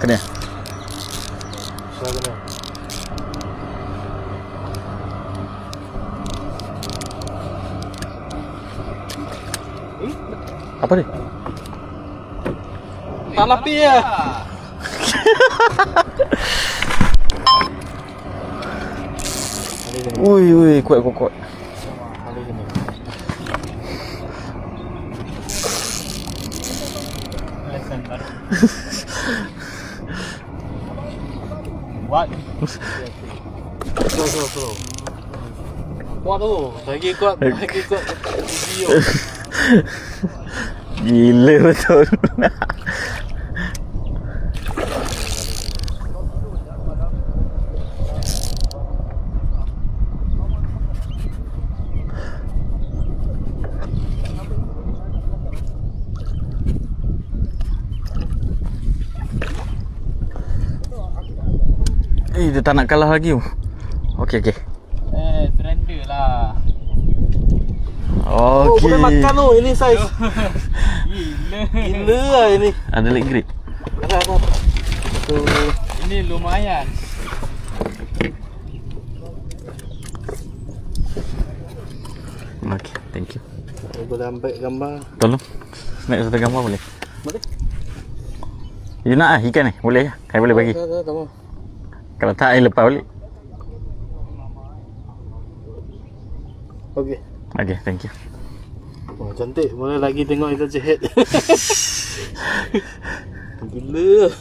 Kena. Saya kena. Apa ni? Tak lapi ya. Ui, kuat. Kuat. Slow. Kuat tu. Lagi kuat. Video. Gila betul. Dia tak nak kalah lagi. Okey. Surrender lah. Okey. Boleh makan tu. Ini saiz. Gila lah ini. Ada leg grip. Ada. Ini lumayan. Okey, thank you. Boleh ambil gambar. Tolong. Nak satu gambar boleh? Boleh. You nak ikan ni? Boleh ya? Saya boleh bagi. Tak mau. Kalau tak, saya lepas balik. Okey. Okey, thank you. Wah, cantik. Boleh lagi tengok kita jehet. Gila.